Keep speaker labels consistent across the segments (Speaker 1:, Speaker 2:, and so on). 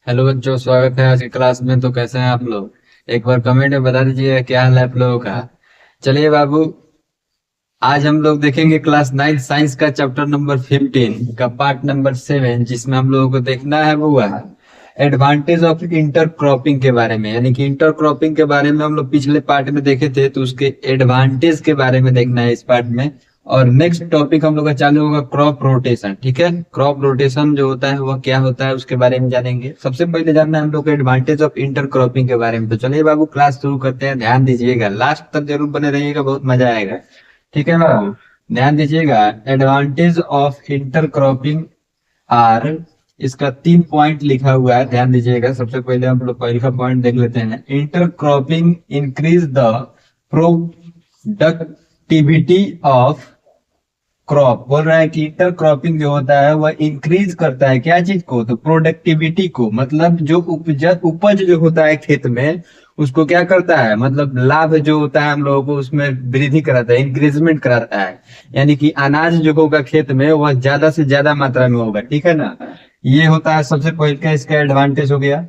Speaker 1: Hello बच्चों, स्वागत है आज की क्लास में। तो कैसे हैं आप लोग? एक बार कमेंट में बता दीजिए क्या हाल है आप लोगों का। चलिए बाबू, आज हम लोग देखेंगे क्लास 9 साइंस का चैप्टर नंबर 15 का पार्ट नंबर 7, जिसमें हम लोगों को देखना है वो है एडवांटेज ऑफ इंटर क्रॉपिंग के बारे में। यानी कि इंटर क्रॉपिंग के बारे में हम लोग पिछले पार्ट में देखे थे, तो उसके एडवांटेज के बारे में देखना है इस पार्ट में। और नेक्स्ट टॉपिक हम लोग का चालू होगा क्रॉप रोटेशन। ठीक है, क्रॉप रोटेशन जो होता है वह क्या होता है उसके बारे में जानेंगे। सबसे पहले जानना है हम लोग को एडवांटेज ऑफ इंटर क्रॉपिंग के बारे में। तो चलिए बाबू क्लास शुरू करते हैं। ध्यान दीजिएगा, लास्ट तक जरूर बने रहिएगा, बहुत मजा आएगा। ठीक है बाबू, ध्यान दीजिएगा। Advantage of intercropping are, इसका 3 पॉइंट लिखा हुआ है, ध्यान दीजिएगा। सबसे पहले हम लोग पहले का पॉइंट देख लेते हैं। Inter cropping increase the productivity of crop. बोल रहा है कि इंटर क्रॉपिंग जो होता है वह इंक्रीज करता है क्या चीज को? तो प्रोडक्टिविटी को। मतलब जो उपज जो होता है खेत में, उसको क्या करता है? मतलब लाभ जो होता है हम लोगों को उसमें वृद्धि कराता है, इंक्रीजमेंट कराता है। यानी कि अनाज जो होगा खेत में वह ज्यादा से ज्यादा मात्रा में होगा। ठीक है ना, ये होता है सबसे पहले का इसका एडवांटेज हो गया।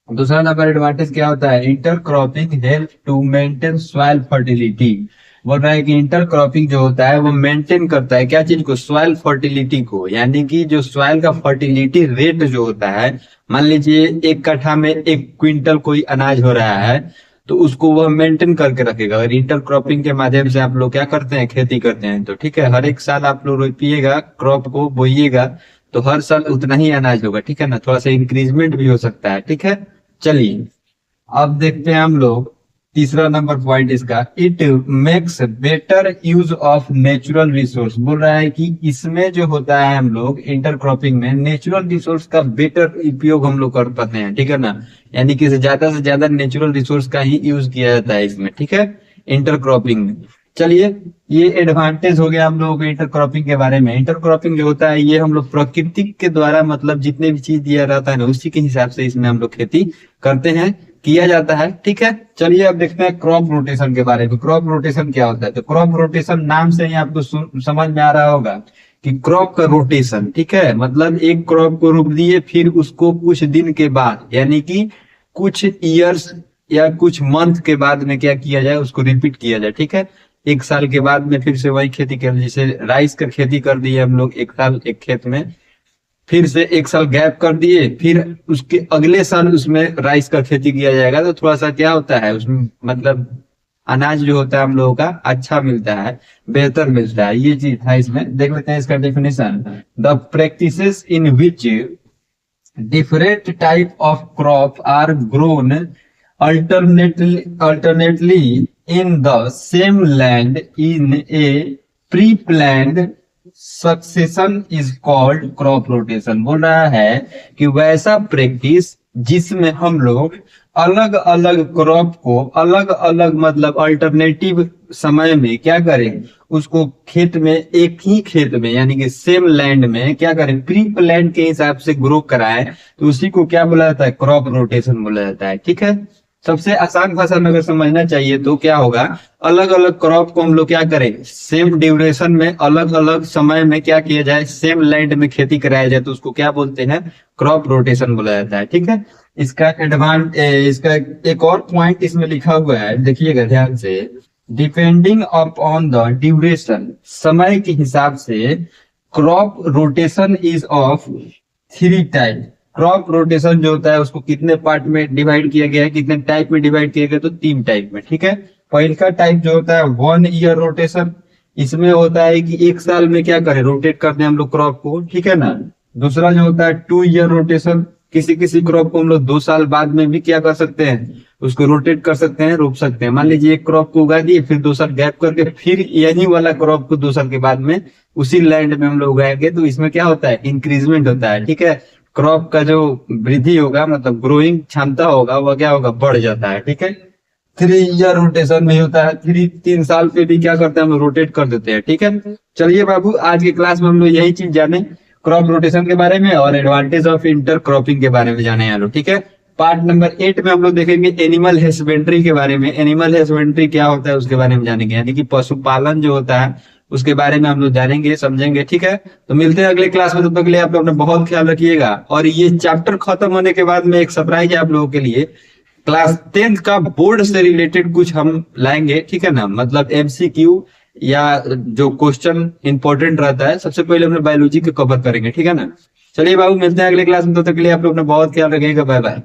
Speaker 1: दूसरा नंबर एडवांटेज क्या होता है? Intercropping help to maintain soil fertility. बोल रहा है कि इंटर क्रॉपिंग जो होता है वो मेंटेन करता है क्या चीज को? सॉइल फर्टिलिटी को। यानी कि जो सॉइल का फर्टिलिटी रेट जो होता है, मान लीजिए 1 कट्ठा में 1 क्विंटल कोई अनाज हो रहा है, तो उसको वह मेंटेन करके रखेगा। और इंटर क्रॉपिंग के माध्यम से आप लोग क्या करते हैं? खेती करते हैं। तो ठीक है, हर एक साल आप लोग रोपिएगा, क्रॉप को बोइएगा, तो हर साल उतना ही अनाज होगा। ठीक है ना, थोड़ा सा इंक्रीजमेंट भी हो सकता है। ठीक है, चलिए अब देखते हैं हम लोग तीसरा नंबर पॉइंट इसका। It makes better use of natural resource. बोल रहा है कि इसमें जो होता है हम लोग इंटर क्रॉपिंग में नेचुरल रिसोर्स का बेटर उपयोग हम लोग कर पाते हैं। ठीक है ना, यानी कि ज्यादा से ज्यादा नेचुरल रिसोर्स का ही यूज किया जाता है इसमें। ठीक है, इंटर क्रॉपिंग में। चलिए, ये एडवांटेज हो गया हम लोगों को इंटर क्रॉपिंग के बारे में। इंटर क्रॉपिंग जो होता है ये हम लोग प्रकृति के द्वारा, मतलब जितने भी चीज दिया रहता है ना उसी के हिसाब से इसमें हम लोग खेती करते हैं, किया जाता है। ठीक है, चलिए अब देखते हैं क्रॉप रोटेशन के बारे में। क्रॉप रोटेशन क्या होता है? तो क्रॉप रोटेशन नाम से ही आपको समझ में आ रहा होगा कि क्रॉप का रोटेशन। ठीक है, मतलब एक क्रॉप को रोप दिए, फिर उसको कुछ दिन के बाद, यानी कि कुछ ईयर्स या कुछ मंथ के बाद में क्या किया जाए? उसको रिपीट किया जाए। ठीक है, 1 साल के बाद में फिर से वही खेती कर, जैसे राइस का खेती कर दिए हम लोग 1 साल एक खेत में, फिर से 1 साल गैप कर दिए, फिर उसके अगले साल उसमें राइस का खेती किया जाएगा। तो थोड़ा सा क्या होता है उसमें, मतलब अनाज जो होता है हम लोगों का अच्छा मिलता है, बेहतर मिलता है। ये चीज था इसमें। देख लेते हैं इसका definition. The practices in which different type of crop are grown alternately in the same land in a pre-planned succession is called crop rotation। बोल रहा है कि वैसा प्रैक्टिस जिसमें हम लोग अलग अलग क्रॉप को अलग अलग, मतलब अल्टरनेटिव समय में क्या करें? उसको खेत में, एक ही खेत में, यानी कि सेम लैंड में क्या करें? प्री प्लान के हिसाब से ग्रो कराएं, तो उसी को क्या बोला जाता है? क्रॉप रोटेशन बोला जाता है। ठीक है, सबसे आसान भाषा में अगर समझना चाहिए तो क्या होगा? अलग अलग क्रॉप को हम लोग क्या करें? सेम ड्यूरेशन में, अलग अलग समय में क्या किया जाए? सेम लैंड में खेती कराया जाए, तो उसको क्या बोलते हैं? क्रॉप रोटेशन बोला जाता है। ठीक है, इसका एक और पॉइंट इसमें लिखा हुआ है, देखिएगा ध्यान से। डिपेंडिंग अपॉन द ड्यूरेशन, समय के हिसाब से crop rotation is of 3 type. Crop rotation जो होता है उसको कितने पार्ट में डिवाइड किया गया है, कितने टाइप में डिवाइड किया गया? तो 3 टाइप में। ठीक है, पहला टाइप जो होता है 1 ईयर रोटेशन। इसमें होता है कि 1 साल में क्या करें? रोटेट करते हैं हम लोग क्रॉप को। ठीक है ना। दूसरा जो होता है 2 ईयर रोटेशन। किसी किसी क्रॉप को हम लोग 2 साल बाद में भी क्या कर सकते हैं? उसको रोटेट कर सकते हैं, रोप सकते हैं। मान लीजिए एक क्रॉप को उगा दिए, फिर 2 साल गैप करके फिर यही वाला क्रॉप को 2 साल के बाद में उसी लैंड में हम लोग उगाएंगे, तो इसमें क्या होता है? इंक्रीजमेंट होता है। ठीक है, क्रॉप का जो वृद्धि होगा, मतलब ग्रोइंग क्षमता होगा, वह क्या होगा? बढ़ जाता है। ठीक है, 3 ईयर रोटेशन में होता है, 3 साल पे भी क्या करते हैं? हम लोग रोटेट कर देते हैं। ठीक है, चलिए बाबू आज की क्लास में हम लोग यही चीज जाने, क्रॉप रोटेशन के बारे में और एडवांटेज ऑफ इंटर क्रॉपिंग के बारे में जाने हैं लोग। ठीक है, पार्ट नंबर 8 में हम लोग देखेंगे एनिमल हस्बेंड्री के बारे में। एनिमल हस्बेंड्री क्या होता है उसके बारे में जानेंगे। यानी कि पशुपालन जो होता है उसके बारे में हम लोग जानेंगे समझेंगे, ठीक है। तो मिलते हैं अगले क्लास में, तब तक के लिए आप लोग अपना बहुत ख्याल रखिएगा। और ये चैप्टर खत्म होने के बाद में एक सरप्राइज है आप लोगों के लिए, क्लास 10th का बोर्ड से रिलेटेड कुछ हम लाएंगे, ठीक है ना। मतलब एमसीक्यू या जो क्वेश्चन इंपॉर्टेंट रहता है, सबसे पहले हम बायोलॉजी को कवर करेंगे, ठीक है ना। चलिए बाबू, मिलते हैं अगले क्लास में, तब तक के लिए आप लोग अपना बहुत ख्याल रखिएगा। Bye bye.